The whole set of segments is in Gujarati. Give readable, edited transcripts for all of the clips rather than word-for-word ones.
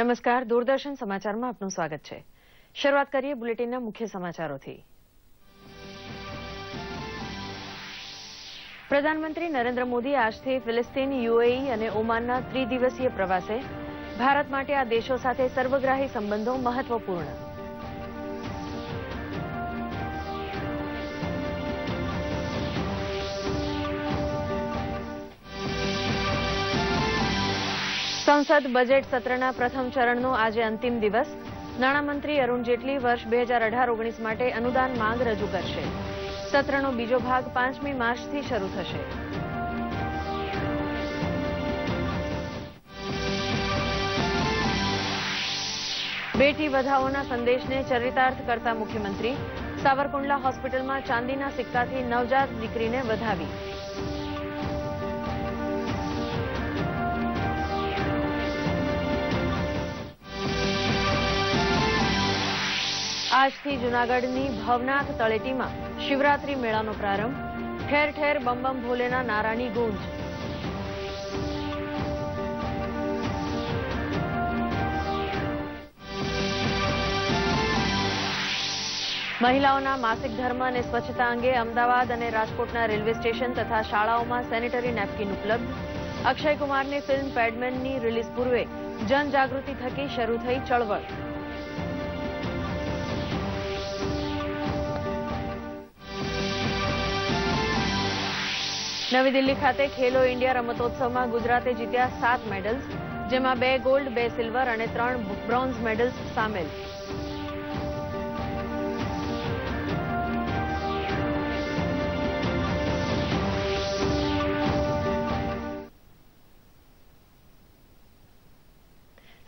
નમસ્કાર, દૂરદર્શન સમાચારમાં આપનું સ્વાગત છે। શરૂઆત કરીએ બુલેટિનના મુખ્ય સમાચારોથી। પ્રધાનમંત્રી નરેન્દ્ર મોદી આજથી ફિલિસ્તીન, યુએઈ અને ઓમાનના ત્રિદિવસીય પ્રવાસે। ભારત માટે આ દેશો સાથે સર્વગ્રાહી સંબંધો મહત્વપૂર્ણ। संसद बजेट सत्रना प्रथम चरणનો આજે અંતિમ દિવસ। નાણામંત્રી અરુણ જેટલી વર્ષ 2018-19 માટે અનુદાન માંગ રજૂ કરશે। સત્રનો બીજો ભાગ 5મી માર્ચથી શરૂ થશે। બેટી બચાવોના સંદેશને ચરિતાર્થ કરતા મુખ્યમંત્રી સાવરકુંડલા હોસ્પિટલમાં ચાંદીના સિક્કાથી નવજાત દીકરીને વધાવી। આજથી જૂનાગઢની ભવનાથ તળેટીમાં શિવરાત્રી મેળાનો પ્રારંભ। ઠેર ઠેર બમ બમ ભોલેના નારાની ગૂંજ। મહિલાઓના માસિક ધર્મ અને સ્વચ્છતા અંગે અમદાવાદ અને રાજકોટના રેલવે સ્ટેશન તથા શાળાઓમાં સેનિટરી નેપકિન ઉપલબ્ધ। અક્ષય કુમારની ફિલ્મ પેડમેનની રિલીઝ પૂર્વે જનજાગૃતિ થકી શરૂ થઈ ચળવળ। નવી દિલ્હી ખાતે ખેલો ઇન્ડિયા રમતોત્સવમાં ગુજરાતે જીત્યા 7 મેડલ્સ, જેમાં 2 ગોલ્ડ, 2 સિલ્વર અને 3 બ્રોન્ઝ મેડલ્સ સામેલ।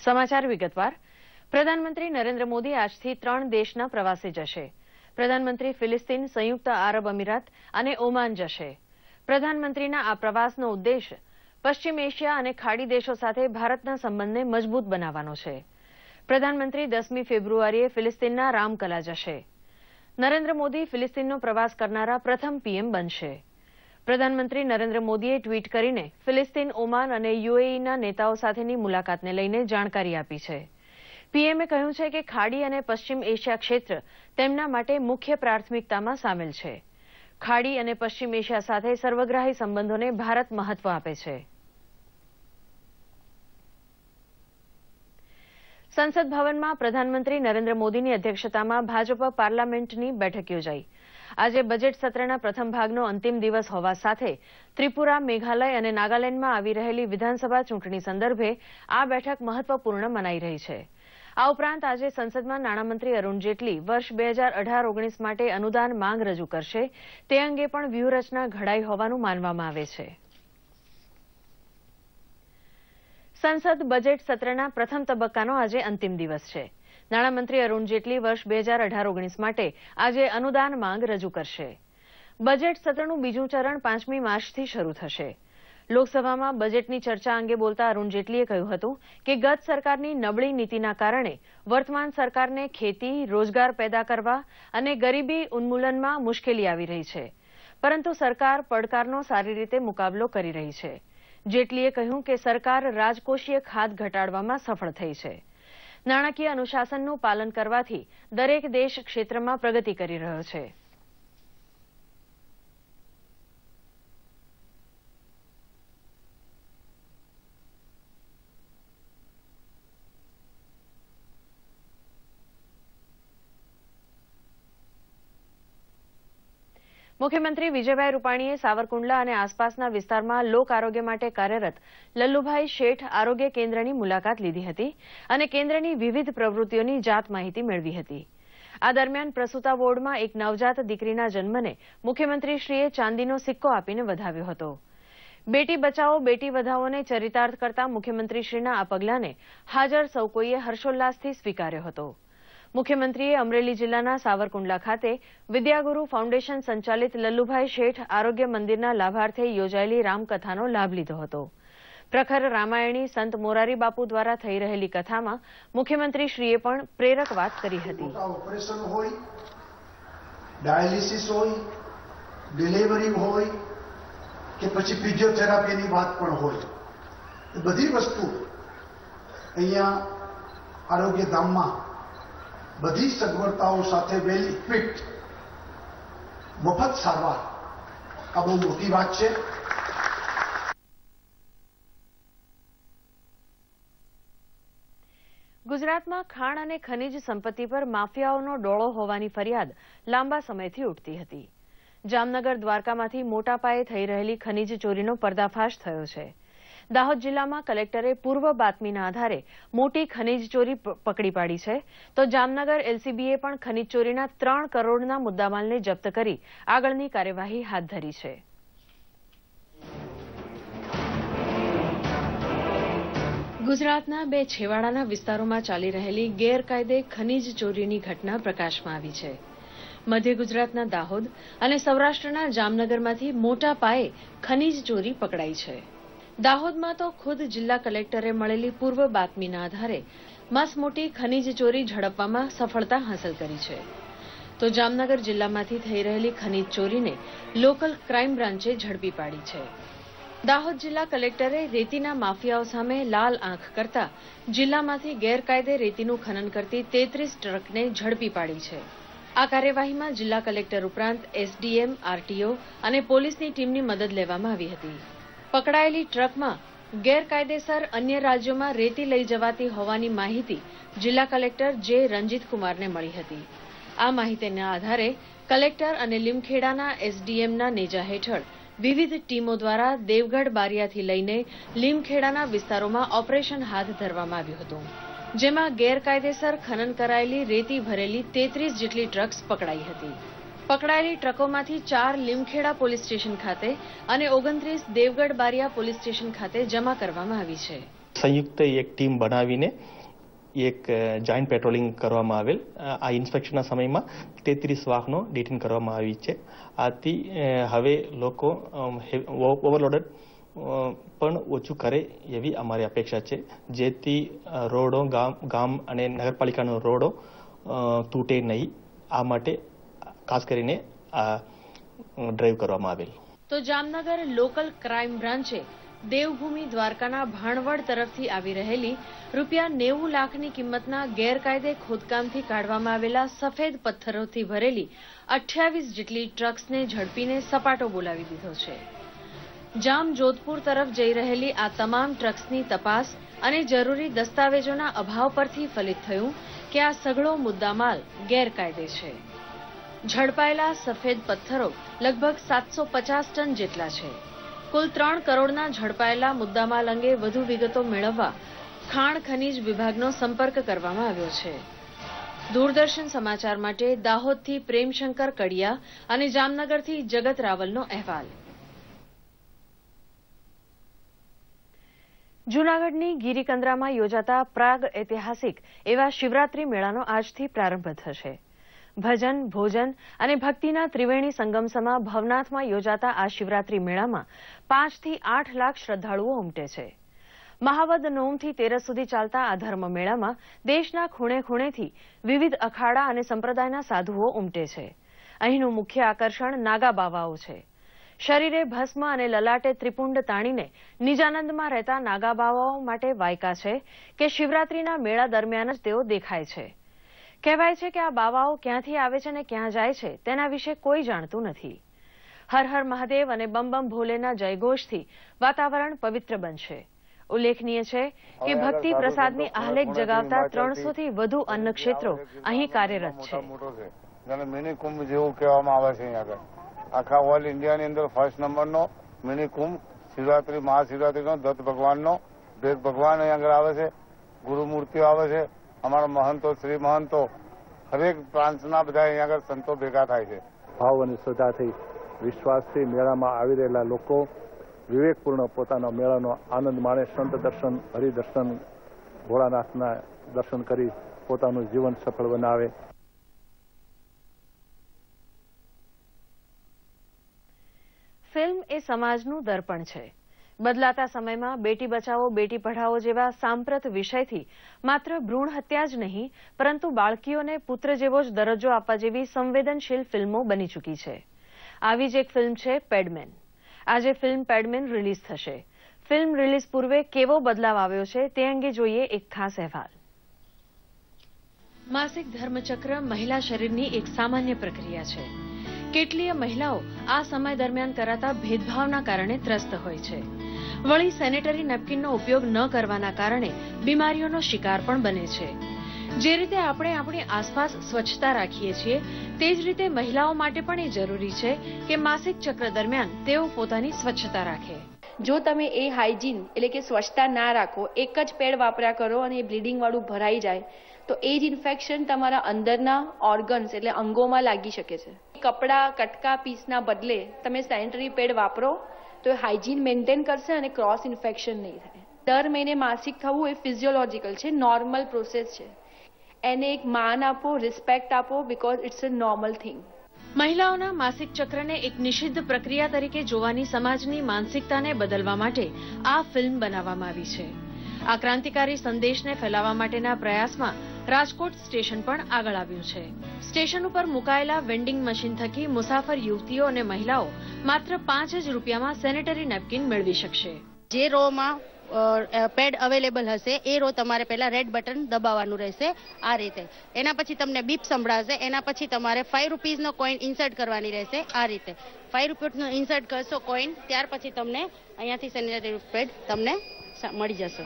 સમાચાર વિગતવાર। પ્રધાનમંત્રી નરેન્દ્ર મોદી આજથી 3 દેશના પ્રવાસે જશે। પ્રધાનમંત્રી ફિલિસ્તીન, સંયુક્ત આરબ અમીરાત અને ઓમાન જશે। પ્રધાનમંત્રીના આ પ્રવાસનો ઉદ્દેશ પશ્ચિમ એશિયા અને ખાડી દેશો સાથે ભારતના સંબંધને મજબૂત બનાવવાનો છે। પ્રધાનમંત્રી 10મી ફેબ્રુઆરીએ ફિલિસ્તીનના રામકલા જશે। નરેન્દ્ર મોદી ફિલિસ્તીનનો પ્રવાસ કરનારા પ્રથમ પીએમ બનશે। પ્રધાનમંત્રી નરેન્દ્ર મોદીએ ટ્વીટ કરીને ફિલિસ્તીન, ઓમાન અને યુએઈના નેતાઓ સાથેની મુલાકાતને લઈને જાણકારી આપી છે। પીએમએ કહ્યું છે કે ખાડી અને પશ્ચિમ એશિયા ક્ષેત્ર તેમના માટે મુખ્ય પ્રાથમિકતામાં સામેલ છે। ખાડી અને પશ્ચિમ એશિયા સાથે સર્વગ્રાહી સંબંધોને ભારત મહત્વ આપે છે। સંસદ ભવનમાં પ્રધાનમંત્રી નરેન્દ્ર મોદીની અધ્યક્ષતામાં ભાજપ પાર્લામેન્ટની બેઠક યોજાઈ। આજે બજેટ સત્રના પ્રથમ ભાગનો અંતિમ દિવસ હોવા સાથે ત્રિપુરા, મેઘાલય અને નાગાલેન્ડમાં આવી રહેલી વિધાનસભા ચૂંટણી સંદર્ભે આ બેઠક મહત્વપૂર્ણ મનાઈ રહી છે। આ ઉપરાંત આજે સંસદમાં નાણામંત્રી અરુણ જેટલી વર્ષ 2018-19 માટે અનુદાન માંગ રજૂ કરશે। તે અંગે પણ વ્યૂહરચના ઘડાઈ હોવાનું માનવામાં આવે છે। સંસદ બજેટ સત્રના પ્રથમ તબક્કાનો આજે અંતિમ દિવસ છે। નાણામંત્રી અરુણ જેટલી વર્ષ 2018-19 માટે આજે અનુદાન માંગ રજૂ કરશે। બજેટ સત્રનું બીજું ચરણ 5મી માર્ચથી શરૂ થશે। લોકસભામાં બજેટની ચર્ચા અંગે બોલતા અરુણ જેટલીએ કહ્યું હતું કે ગત સરકારની નબળી નીતિના કારણે વર્તમાન સરકારને ખેતી, રોજગાર પેદા કરવા અને ગરીબી ઉન્મૂલનમાં મુશ્કેલી આવી રહી છે, પરંતુ સરકાર પડકારનો સારી રીતે મુકાબલો કરી રહી છે। જેટલીએ કહ્યું કે સરકાર રાજકોષીય ખાધ ઘટાડવામાં સફળ થઈ છે। નાણાકીય અનુશાસનનું પાલન કરવાથી દરેક દેશ ક્ષેત્રમાં પ્રગતિ કરી રહ્યો છે। મુખ્યમંત્રી વિજયભાઈ રૂપાણીએ સાવરકુંડલા અને આસપાસના વિસ્તારમાં લોક આરોગ્ય માટે કાર્યરત લલ્લુભાઈ શેઠ આરોગ્ય કેન્દ્રની મુલાકાત લીધી હતી અને કેન્દ્રની વિવિધ પ્રવૃત્તિઓની જાત માહિતી મેળવી હતી। આ દરમિયાન પ્રસૂતા વોર્ડમાં એક નવજાત દીકરીના જન્મને મુખ્યમંત્રીશ્રીએ ચાંદીનો સિક્કો આપીને વધાવ્યો હતો। બેટી બચાવો, બેટી વધાવોને ચરિતાર્થ કરતા મુખ્યમંત્રીશ્રીના આ પગલાને હાજર સૌ કોઈએ હર્ષોલ્લાસથી સ્વીકાર્યો હતો। મુખ્યમંત્રીએ અમરેલી જિલ્લાના સાવરકુંડલા ખાતે વિદ્યાગુરુ ફાઉન્ડેશન સંચાલિત લલ્લુભાઈ શેઠ આરોગ્ય મંદિરના લાભાર્થે યોજાયેલી રામકથાનો લાભ લીધો હતો। પ્રખર રામાયણી સંત મોરારી બાપુ દ્વારા થઈ રહેલી કથામાં મુખ્યમંત્રીશ્રીએ પણ પ્રેરક વાત કરી હતી। ઓપરેશન હોય, ડાયાલિસિસ હોય, ડિલિવરી હોય કે પછી ફિઝિયોથેરાપીની વાત પણ હોય, બધી વસ્તુ અહીંયા આરોગ્યધામમાં બધી સગવડતાઓ સાથે વેલ ઇક્વિપ્ડ મફત સારવાર આ બહુ મોટી વાત છે. ગુજરાતમાં ખાણ અને ખનીજ સંપત્તિ પર માફિયાઓનો ડોળો હોવાની ફરિયાદ લાંબા સમયથી ઉઠતી હતી. જામનગર દ્વારકામાંથી મોટા પાયે થઈ રહેલી ખનીજ ચોરીનો પર્દાફાશ થયો છે. દાહોદ જિલ્લામાં કલેક્ટરે પૂર્વ બાતમીના આધારે મોટી ખનીજ ચોરી પકડી પાડી છે, તો જામનગર એલસીબીએ પણ ખનીજ ચોરીના 3 કરોડના મુદ્દામાલને જપ્ત કરી આગળની કાર્યવાહી હાથ ધરી છે. ગુજરાતના 2 છેવાડાના વિસ્તારોમાં ચાલી રહેલી ગેરકાયદે ખનીજ ચોરીની ઘટના પ્રકાશમાં આવી છે. મધ્ય ગુજરાતના દાહોદ અને સૌરાષ્ટ્રના જામનગરમાંથી મોટા પાયે ખનીજ ચોરી પકડાઈ છે. દાહોદમાં તો ખુદ જિલ્લા કલેક્ટરે મળેલી પૂર્વ બાતમીના આધારે મસમોટી ખનીજ ચોરી ઝડપવામાં સફળતા હાંસલ કરી છે, તો જામનગર જિલ્લામાંથી થઈ રહેલી ખનીજ ચોરીને લોકલ ક્રાઇમ બ્રાન્ચે ઝડપી પાડી છે. દાહોદ જિલ્લા કલેક્ટરે રેતીના માફિયાઓ સામે લાલ આંખ કરતા જિલ્લામાંથી ગેરકાયદે રેતીનું ખનન કરતી 33 ટ્રકને ઝડપી પાડી છે. આ કાર્યવાહીમાં જિલ્લા કલેક્ટર ઉપરાંત એસડીએમ, આરટીઓ અને પોલીસની ટીમની મદદ લેવામાં આવી હતી. પકડાયેલી ટ્રકમાં ગેરકાયદેસર અન્ય રાજ્યોમાં રેતી લઈ જવાતી હોવાની માહિતી જિલ્લા કલેક્ટર જે રંજીતકુમારને મળી હતી. આ માહિતીના આધારે કલેક્ટર અને લીમખેડાના એસડીએમના નેજા હેઠળ વિવિધ ટીમો દ્વારા દેવગઢ બારિયાથી લઈને લીમખેડાના વિસ્તારોમાં ઓપરેશન હાથ ધરવામાં આવ્યું હતું, જેમાં ગેરકાયદેસર ખનન કરાયેલી રેતી ભરેલી 33 જેટલી ટ્રક્સ પકડાઈ હતી. પકડાયેલી ટ્રકોમાંથી 4 લીમખેડા પોલીસ સ્ટેશન ખાતે અને 29 દેવગઢ બારિયા પોલીસ સ્ટેશન ખાતે જમા કરવામાં આવી છે. સંયુક્ત એક ટીમ બનાવીને એક જોઈન્ટ પેટ્રોલિંગ કરવામાં આવેલ. આ ઇન્સ્પેક્શનના સમયમાં 33 વાહનો ડિટેન કરવામાં આવી છે. આથી હવે લોકો ઓવરલોડેડ પણ ઓછું કરે એવી અમારી અપેક્ષા છે, જેથી રોડો ગામ અને નગરપાલિકાનો રોડો તૂટે નહીં. આ માટે ખાસ કરીને આ ડ્રાઈવ કરવામાં આવેલ. તો જામનગર લોકલ ક્રાઇમ બ્રાન્ચે દેવભૂમિ દ્વારકાના ભાણવડ તરફથી આવી રહેલી ₹90 લાખની કિંમતના ગેરકાયદે ખોદકામથી કાઢવામાં આવેલા સફેદ પથ્થરોથી ભરેલી 28 જેટલી ટ્રક્સને ઝડપીને સપાટો બોલાવી દીધો છે. જામ જોધપુર તરફ જઈ રહેલી આ તમામ ટ્રક્સની તપાસ અને જરૂરી દસ્તાવેજોના અભાવ પરથી ફલિત થયું કે આ સઘળો મુદ્દામાલ ગેરકાયદે છે. ઝડપાયેલા સફેદ પથ્થરો લગભગ 750 ટન જેટલા છે. કુલ 3 કરોડના ઝડપાયેલા મુદ્દામાલ અંગે વધુ વિગતો મેળવવા ખાણ ખનીજ વિભાગનો સંપર્ક કરવામાં આવ્યો છે. દૂરદર્શન સમાચાર માટે દાહોદથી પ્રેમશંકર કડિયા અને જામનગરથી જગત રાવલનો અહેવાલ. જૂનાગઢની ગિરિકંદરામાં યોજાતા પ્રાગ ઐતિહાસિક એવા શિવરાત્રી મેળાનો આજથી પ્રારંભ થશે. ભજન, ભોજન અને ભક્તિના ત્રિવેણી સંગમસમા ભવનાથમાં યોજાતા આ શિવરાત્રી મેળામાં 5 થી 8 લાખ શ્રદ્ધાળુઓ ઉમટે છે. મહાવદ નોમથી 13 સુધી ચાલતા આ ધર્મ મેળામાં દેશના ખૂણે ખૂણેથી વિવિધ અખાડા અને સંપ્રદાયના સાધુઓ ઉમટે છે. અહીંનું મુખ્ય આકર્ષણ નાગા બાવાઓ છે. શરીરે ભસ્મ અને લલાટે ત્રિપુંડ તાણીને નિજાનંદમાં રહેતા નાગા બાવાઓ માટે વાયકા છે કે શિવરાત્રીના મેળા દરમિયાન જ તેઓ દેખાય છે. કહેવાય છે કે આ બાવાઓ ક્યાંથી આવે છે અને ક્યાં જાય છે તેના વિશે કોઈ જાણતું નથી. હર હર મહાદેવ અને બમ બમ ભોલેના જયઘોષથી વાતાવરણ પવિત્ર બનશે. ઉલ્લેખનીય છે કે ભક્તિ પ્રસાદની આહલેખ જગાવતા 300 થી વધુ અન્ન ક્ષેત્રો અહીં કાર્યરત છે. મિની કુંભ જેવું કહેવામાં આવે છે. અહીંયા આગળ આખા ઓલ ઇન્ડિયાની અંદર ફર્સ્ટ નંબરનો મિની કુંભ શિવરાત્રી મહાશિવરાત્રીનો દત્ત ભગવાનનો વેદ ભગવાન અહીંયા આગળ આવે છે. ગુરુમૂર્તિઓ આવે છે. અમારા મહંતો, શ્રી મહંતો, હરેક બ્રાન્ચના બધા અહીંયા આગળ સંતો ભેગા થાય છે. ભાવ અને શ્રદ્ધાથી વિશ્વાસથી મેળામાં આવી રહેલા લોકો વિવેકપૂર્ણ પોતાનો મેળાનો આનંદ માણે, સંત દર્શન, હરિદર્શન, ભોળાનાથના દર્શન કરી પોતાનું જીવન સફળ બનાવે. ફિલ્મ એ સમાજનું દર્પણ છે. બદલાતા સમયમાં બેટી બચાવો બેટી પઢાઓ જેવા સાંપ્રત વિષયથી માત્ર ભ્રૂણ હત્યા જ નહીં પરંતુ બાળકીઓને પુત્ર જેવો જ દરજ્જો આપવા જેવી સંવેદનશીલ ફિલ્મો બની ચૂકી છે. આવી જ એક ફિલ્મ છે પેડમેન. આજે ફિલ્મ પેડમેન રિલીઝ થશે. ફિલ્મ રિલીઝ પૂર્વે કેવો બદલાવ આવ્યો છે તે અંગે જોઈએ એક ખાસ અહેવાલ. માસિક ધર્મચક્ર મહિલા શરીરની એક સામાન્ય પ્રક્રિયા છે. કેટલીય મહિલાઓ આ સમય દરમિયાન કરાતા ભેદભાવના કારણે ત્રસ્ત હોય છે. વળી સેનેટરી નેપકિનનો ઉપયોગ ન કરવાના કારણે બીમારીઓનો શિકાર પણ બને છે. જે રીતે આપણે આપણી આસપાસ સ્વચ્છતા રાખીએ છીએ તે જ રીતે મહિલાઓ માટે પણ એ જરૂરી છે કે માસિક ચક્ર દરમિયાન તેઓ પોતાની સ્વચ્છતા રાખે. જો તમે એ હાઇજીન એટલે કે સ્વચ્છતા ના રાખો, એક જ પેડ વાપર્યા કરો અને એ બ્લીડિંગ વાળું ભરાઈ જાય તો એ જ ઇન્ફેક્શન તમારા અંદરના ઓર્ગન્સ એટલે અંગોમાં લાગી શકે છે. કપડાં કટકા પીસના બદલે તમે સેનિટરી પેડ વાપરો તો હાઇજીન મેન્ટેન કરશે અને ક્રોસ ઇન્ફેક્શન નહીં થાય. દર મહિને માસિક થવું એ ફિઝિયોલોજીકલ છે, નોર્મલ પ્રોસેસ છે. એને એક માન આપો, રિસ્પેક્ટ આપો, because it's a normal thing. મહિલાઓના માસિક ચક્રને એક નિષિદ્ધ પ્રક્રિયા તરીકે જોવાની સમાજની માનસિકતાને બદલવા માટે આ ફિલ્મ બનાવવામાં આવી છે. આ ક્રાંતિકારી સંદેશને ફેલાવવા માટેના પ્રયાસમાં રાજકોટ સ્ટેશન પણ આગળ આવ્યું છે. સ્ટેશન ઉપર મુકાયેલા વેન્ડિંગ મશીન થકી મુસાફર યુવતીઓ અને મહિલાઓ માત્ર 5 જ રૂપિયામાં સેનેટરી નેપકિન મેળવી શકશે. જે રોમાં પેડ અવેલેબલ હશે એ રો તમારે પહેલા રેડ બટન દબાવવાનું રહેશે આ રીતે. એના પછી તમને બીપ સંભળાશે. એના પછી તમારે 5 રૂપીઝનો કોઈન ઇન્સર્ટ કરવાની રહેશે આ રીતે. 5 રૂપિયાનો ઇન્સર્ટ કરશો કોઈન, ત્યાર પછી તમને અહીંયાથી સેનેટરી પેડ તમને મળી જશે.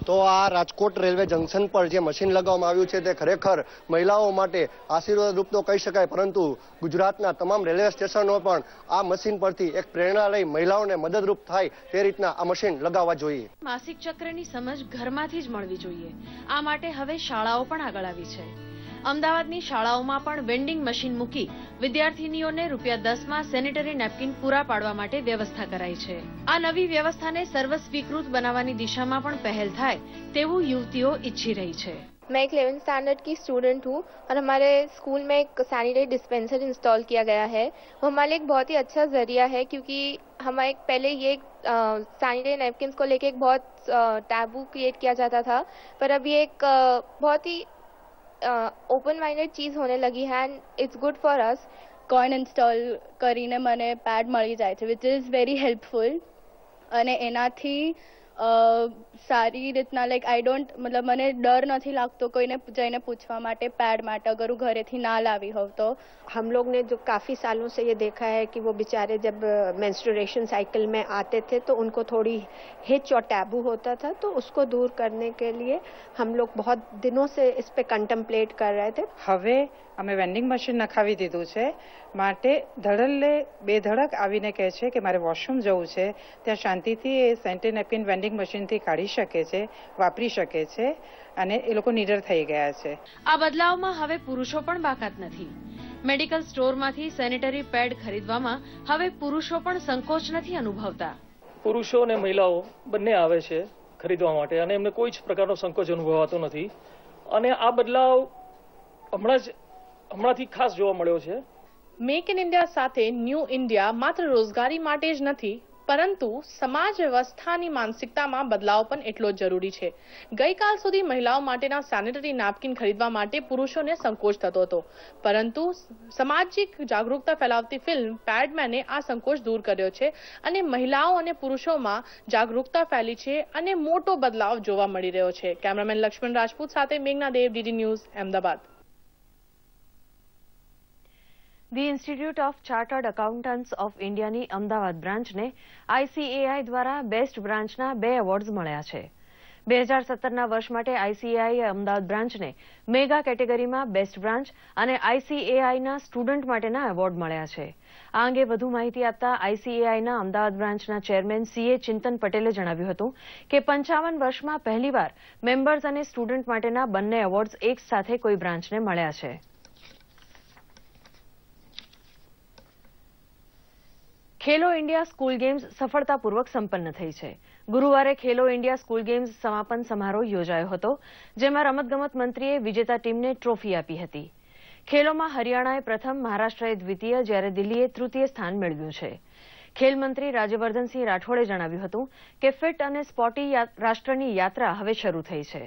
તો આ રાજકોટ રેલવે જંકશન પર જે મશીન લગાવવામાં આવ્યું છે તે ખરેખર મહિલાઓ માટે આશીર્વાદરૂપ તો કહી શકાય, પરંતુ ગુજરાતના તમામ રેલવે સ્ટેશનો પણ આ મશીન પરથી એક પ્રેરણા લઈ મહિલાઓને મદદરૂપ થાય તે રીતના આ મશીન લગાવવા જોઈએ. માસિક ચક્રની સમજ ઘરમાંથી જ મળવી જોઈએ. આ માટે હવે શાળાઓ પણ આગળ આવી છે. અમદાવાદની શાળાઓમાં પણ વેન્ડિંગ મશીન મૂકી વિદ્યાર્થીનીઓને ₹10માં સેનેટરી નેપકિન પૂરા પાડવા માટે વ્યવસ્થા કરાઈ છે. આ નવી વ્યવસ્થાને સર્વસ્વીકૃત બનાવવાની દિશામાં પણ પહેલ થાય તેવું યુવતીઓ ઈચ્છી રહી છે. मैं एक 11th स्टैंडर्ड की स्टूडेंट हूँ और हमारे स्कूल में एक सैनिटरी डिस्पेंसर इंस्टॉल किया गया है. वो हमारे लिए एक बहुत ही अच्छा जरिया है क्योंकि हम एक पहले ये सैनिटरी नैपकिन्स को लेके एक बहुत टैबू क्रिएट किया जाता था, पर अब ये एक बहुत ही ઓપન માઇન્ડેડ ચીઝ હોને લગી હૈ and it's good for us. કોઈન ઇન્સ્ટોલ કરીને મને પેડ મળી જાય છે વિચ ઇઝ વેરી હેલ્પફુલ અને એનાથી સારી રીતના લાઈક આઈ ડોન્ટ મતલબ મને ડર નથી લાગતો કોઈને જઈને પૂછવા માટે પેડ માટે અગર હું ઘરેથી ના લાવી હોઉં તો. हम लोग ने जो काफ़ी सालों से ये देखा है कि वो बेचारे जब मेंस्ट्रुएशन साइकिल में आते थे तो उनको थोड़ी हिच और टैबू होता था, तो उसको दूर करने के लिए हम लोग बहुत दिनों से इस पे कंटेम्पलेट कर रहे थे. હવે અમે વેન્ડિંગ મશીન નખાવી દીધું છે માટે ધડલ્લે બેધડક આવીને કહે છે કે મારે વોશરૂમ જવું છે, ત્યાં શાંતિથી એ સેનિટરી નેપકિન વેન્ડિંગ મશીનથી કાઢી શકે છે, વાપરી શકે છે અને એ લોકો નીડર થઈ ગયા છે. આ બદલાવમાં હવે પુરુષો પણ બાકાત નથી. મેડિકલ સ્ટોરમાંથી સેનેટરી પેડ ખરીદવામાં હવે પુરુષો પણ સંકોચ નથી અનુભવતા. પુરુષો અને મહિલાઓ બંને આવે છે ખરીદવા માટે અને એમને કોઈ જ પ્રકારનો સંકોચ અનુભવાતો નથી. અને આ બદલાવ હમણાંથી ખાસ જોવા મળ્યો છે. મેક ઇન ઇન્ડિયા સાથે ન્યૂ ઇન્ડિયા માત્ર રોજગારી માટે જ નથી પરંતુ સમાજ વ્યવસ્થાની માનસિકતામાં બદલાવ પણ એટલો જ જરૂરી છે. ગઈકાલ સુધી મહિલાઓ માટેના સેનેટરી નેપકિન ખરીદવા માટે પુરુષોને સંકોચ થતો હતો, પરંતુ સામાજિક જાગૃતતા ફેલાવતી ફિલ્મ પેડમેને આ સંકોચ દૂર કર્યો છે અને મહિલાઓ અને પુરુષોમાં જાગૃતતા ફેલી છે અને મોટો બદલાવ જોવા મળી રહ્યો છે. કેમેરામેન લક્ષ્મણ રાજપૂત સાથે મેઘના Dev, DD news, Ahmedabad. The institute of chartered accountants ઓફ ઇન્ડિયાની અમદાવાદ બ્રાન્ચને ICAI દ્વારા બેસ્ટ બ્રાન્ચના 2 એવોર્ડ્સ મળ્યા છે. 2017ના વર્ષ માટે ICAI અમદાવાદ બ્રાન્ચને મેગા કેટેગરીમાં બેસ્ટ બ્રાન્ચ અને ICAIના સ્ટુડન્ટ માટેના એવોર્ડ મળ્યા છે. આ અંગે વધુ માહિતી આપતા ICAIના અમદાવાદ બ્રાન્ચના ચેરમેન CA ચિંતન પટેલે જણાવ્યું હતું કે 55 વર્ષમાં પહેલીવાર મેમ્બર્સ અને સ્ટુડન્ટ માટેના બંને એવોર્ડ્સ એક સાથે કોઈ બ્રાન્ચને મળ્યા છે. ખેલો ઇન્ડિયા સ્કૂલ ગેમ્સ સફળતાપૂર્વક સંપન્ન થઈ છે. ગુરુવારે ખેલો ઇન્ડિયા સ્કૂલ ગેમ્સ સમાપન સમારોહ યોજાયો હતો, જેમાં રમતગમત મંત્રીએ વિજેતા ટીમને ટ્રોફી આપી હતી. ખેલોમાં હરિયાણાએ પ્રથમ, મહારાષ્ટ્રએ દ્વિતીય, જ્યારે દિલ્હીએ તૃતીય સ્થાન મેળવ્યું છે. ખેલમંત્રી રાજ્યવર્ધનસિંહ રાઠોડે જણાવ્યું હતું કે ફિટ અને સ્પોર્ટી રાષ્ટ્રની યાત્રા હવે શરૂ થઈ છે.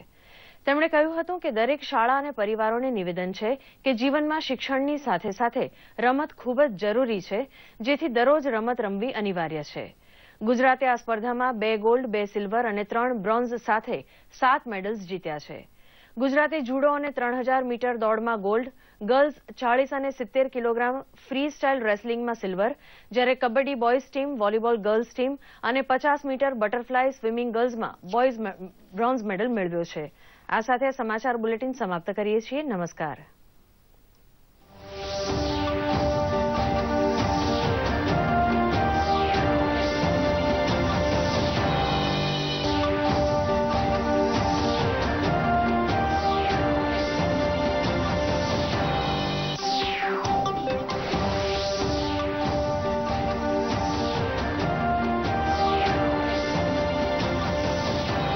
તેમણે કહ્યું હતું કે દરેક શાળા અને પરિવારોને નિવેદન છે કે જીવનમાં શિક્ષણની સાથે સાથે રમત ખૂબ જ જરૂરી છે, જેથી દરરોજ રમત રમવી અનિવાર્ય છે. ગુજરાતે આ સ્પર્ધામાં 2 ગોલ્ડ, 2 સિલ્વર અને 3 બ્રોન્ઝ સાથે 7 મેડલ્સ જીત્યા છે. ગુજરાતી જુડો અને 3000 મીટર દોડમાં ગોલ્ડ, ગર્લ્સ 40 અને 70 કિલોગ્રામ ફ્રી સ્ટાઇલ રેસલિંગમાં સિલ્વર, જ્યારે kabaddi boys team, volleyball girls team અને 50 મીટર બટરફ્લાય સ્વિમિંગ ગર્લ્સમાં બોયઝ બ્રોન્ઝ મેડલ મેળવ્યો છે. આ સાથે સમાચાર બુલેટિન સમાપ્ત કરીએ છીએ. નમસ્કાર.